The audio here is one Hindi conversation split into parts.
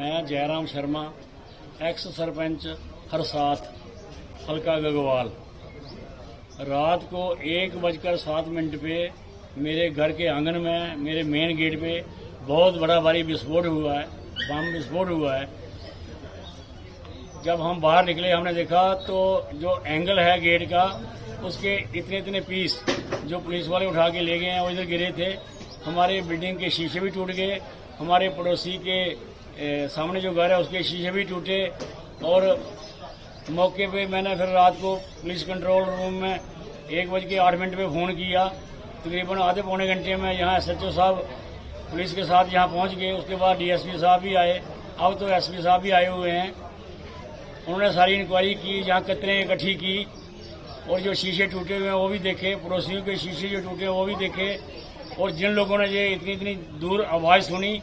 मैं जयराम शर्मा, एक्स सरपंच हरसात, हल्का गगवाल। रात को 1:07 पे मेरे घर के आंगन में, मेरे मेन गेट पे बहुत बड़ा भारी विस्फोट हुआ है, बम विस्फोट हुआ है। जब हम बाहर निकले हमने देखा तो जो एंगल है गेट का, उसके इतने इतने पीस जो पुलिस वाले उठा के ले गए हैं वो इधर गिरे थे। हमारे बिल्डिंग के शीशे भी टूट गए, हमारे पड़ोसी के सामने जो घर है उसके शीशे भी टूटे। और मौके पे मैंने फिर रात को पुलिस कंट्रोल रूम में 1:08 पे फ़ोन किया। तकरीबन आधे पौने घंटे में यहाँ SHO साहब पुलिस के साथ यहाँ पहुँच गए। उसके बाद DSP साहब भी आए, अब तो SP साहब भी आए हुए हैं। उन्होंने सारी इंक्वायरी की, जहाँ कतरें इकट्ठी की और जो शीशे टूटे हुए हैं वो भी देखे, पड़ोसियों के शीशे जो टूटे हैं वो भी देखे। और जिन लोगों ने ये इतनी इतनी दूर आवाज़ सुनी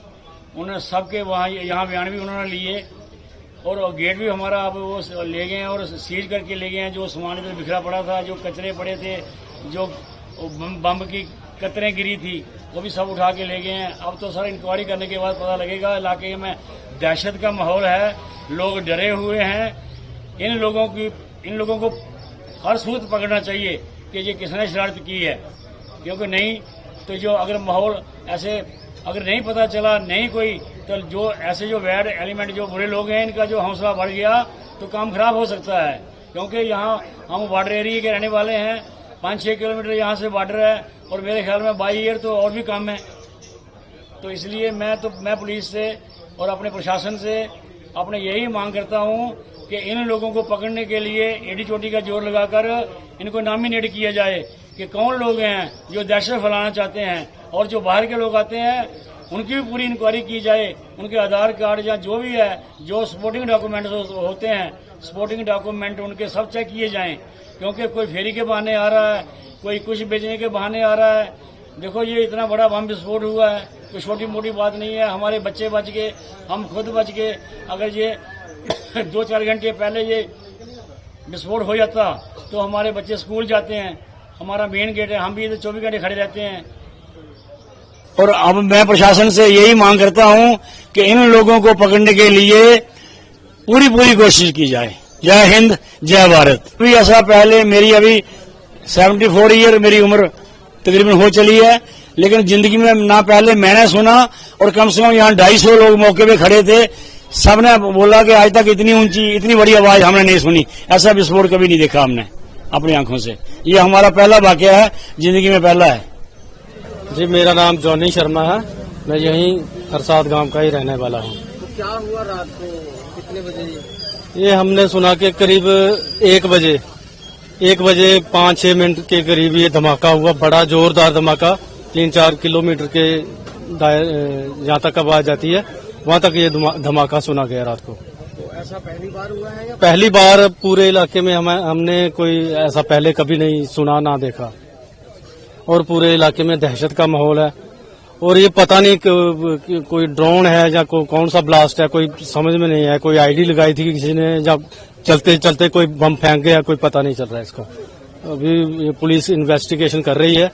उन्होंने सबके वहाँ यहाँ बयान भी उन्होंने लिए। और गेट भी हमारा अब वो ले गए हैं और सीज करके ले गए हैं। जो सामान इधर बिखरा पड़ा था, जो कचरे पड़े थे, जो बम की कतरें गिरी थी, वो भी सब उठा के ले गए हैं। अब तो सर इंक्वायरी करने के बाद पता लगेगा। इलाके में दहशत का माहौल है, लोग डरे हुए हैं। इन लोगों को हर सूरत पकड़ना चाहिए कि ये किसने शरारत की है, क्योंकि नहीं तो जो अगर माहौल ऐसे अगर नहीं पता चला, नहीं कोई, तो जो ऐसे जो बैड एलिमेंट जो बुरे लोग हैं इनका जो हौसला बढ़ गया तो काम खराब हो सकता है। क्योंकि यहाँ हम बॉर्डर एरिया के रहने वाले हैं, 5-6 किलोमीटर यहाँ से बॉर्डर है और मेरे ख्याल में बाई एयर तो और भी कम है। तो इसलिए मैं पुलिस से और अपने प्रशासन से अपने यही मांग करता हूँ कि इन लोगों को पकड़ने के लिए एडी चोटी का जोर लगाकर इनको नॉमिनेट किया जाए कि कौन लोग हैं जो दहशत फैलाना चाहते हैं। और जो बाहर के लोग आते हैं उनकी भी पूरी इंक्वायरी की जाए, उनके आधार कार्ड या जो भी है, जो सपोर्टिंग डॉक्यूमेंट होते हैं, सपोर्टिंग डॉक्यूमेंट उनके सब चेक किए जाएं। क्योंकि कोई फेरी के बहाने आ रहा है, कोई कुछ बेचने के बहाने आ रहा है। देखो ये इतना बड़ा बम विस्फोट हुआ है, कोई छोटी मोटी बात नहीं है। हमारे बच्चे बच गए, हम खुद बच गए। अगर ये 2-4 घंटे पहले ये विस्फोट हो जाता तो हमारे बच्चे स्कूल जाते हैं, हमारा मेन गेट है, हम भी इधर 24 घंटे खड़े रहते हैं। और अब मैं प्रशासन से यही मांग करता हूं कि इन लोगों को पकड़ने के लिए पूरी कोशिश की जाए। जय हिंद, जय भारत। अभी ऐसा पहले मेरी अभी 74 ईयर मेरी उम्र तकरीबन हो चली है, लेकिन जिंदगी में ना पहले मैंने सुना और कम से कम यहाँ 250 लोग मौके पे खड़े थे। सबने बोला कि आज तक इतनी ऊंची इतनी बड़ी आवाज हमने नहीं सुनी, ऐसा विस्फोट कभी नहीं देखा हमने अपनी आंखों से। ये हमारा पहला वाकया है, जिंदगी में पहला है। जी मेरा नाम जॉनी शर्मा है, मैं यहीं हरसात गांव का ही रहने वाला हूँ। तो क्या हुआ रात को कितने बजे? ये हमने सुना कि करीब 1 बजे 5-6 के करीब ये धमाका हुआ, बड़ा जोरदार धमाका। 3-4 किलोमीटर के जहाँ तक आवाज जाती है वहाँ तक ये धमाका सुना गया रात को। तो ऐसा पहली बार हुआ है या? पहली बार पूरे इलाके में हमने कोई ऐसा पहले कभी नहीं सुना ना देखा। और पूरे इलाके में दहशत का माहौल है। और ये पता नहीं कोई ड्रोन है या कौन सा ब्लास्ट है, कोई समझ में नहीं है। कोई आईडी लगाई थी किसी ने, जब चलते चलते कोई बम फेंक गया, कोई पता नहीं चल रहा है इसका। अभी ये पुलिस इन्वेस्टिगेशन कर रही है,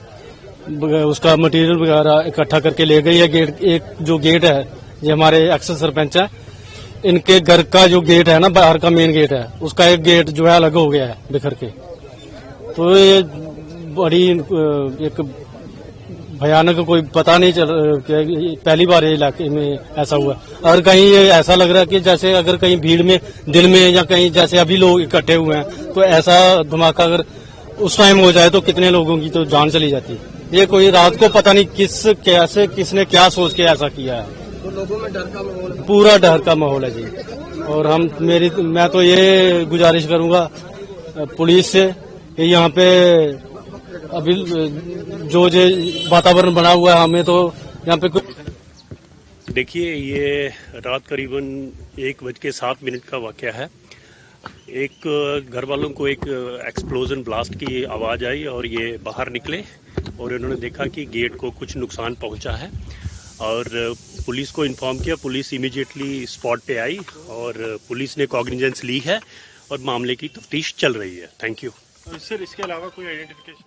उसका मटेरियल वगैरह इकट्ठा करके ले गई है। एक जो गेट है, ये हमारे एक्स सरपंच है, इनके घर का जो गेट है ना, बाहर का मेन गेट है, उसका एक गेट जो है अलग हो गया है बिखर के। तो ये बड़ी एक भयानक, कोई पता नहीं चल, पहली बार ये इलाके में ऐसा हुआ। और कहीं ये ऐसा लग रहा है कि जैसे अगर कहीं भीड़ में दिल में या कहीं जैसे अभी लोग इकट्ठे हुए हैं, तो ऐसा धमाका अगर उस टाइम हो जाए तो कितने लोगों की तो जान चली जाती है। ये कोई रात को पता नहीं किसने क्या सोच के ऐसा किया है। तो लोगों में डर का माहौल है? पूरा डर का माहौल है जी। और मैं तो ये गुजारिश करूंगा पुलिस से कि यहाँ पे अभी जो वातावरण बना हुआ है, हमें तो यहाँ पे देखिए, ये रात करीबन 1:07 का वाकया है। एक घर वालों को एक एक्सप्लोजन ब्लास्ट की आवाज आई और ये बाहर निकले और इन्होंने देखा कि गेट को कुछ नुकसान पहुंचा है और पुलिस को इन्फॉर्म किया। पुलिस इमीडिएटली स्पॉट पे आई और पुलिस ने कॉग्निजेंस ली है और मामले की तफ्तीश चल रही है। Thank you. सर, इसके अलावा कोई आइडेंटिफिकेशन?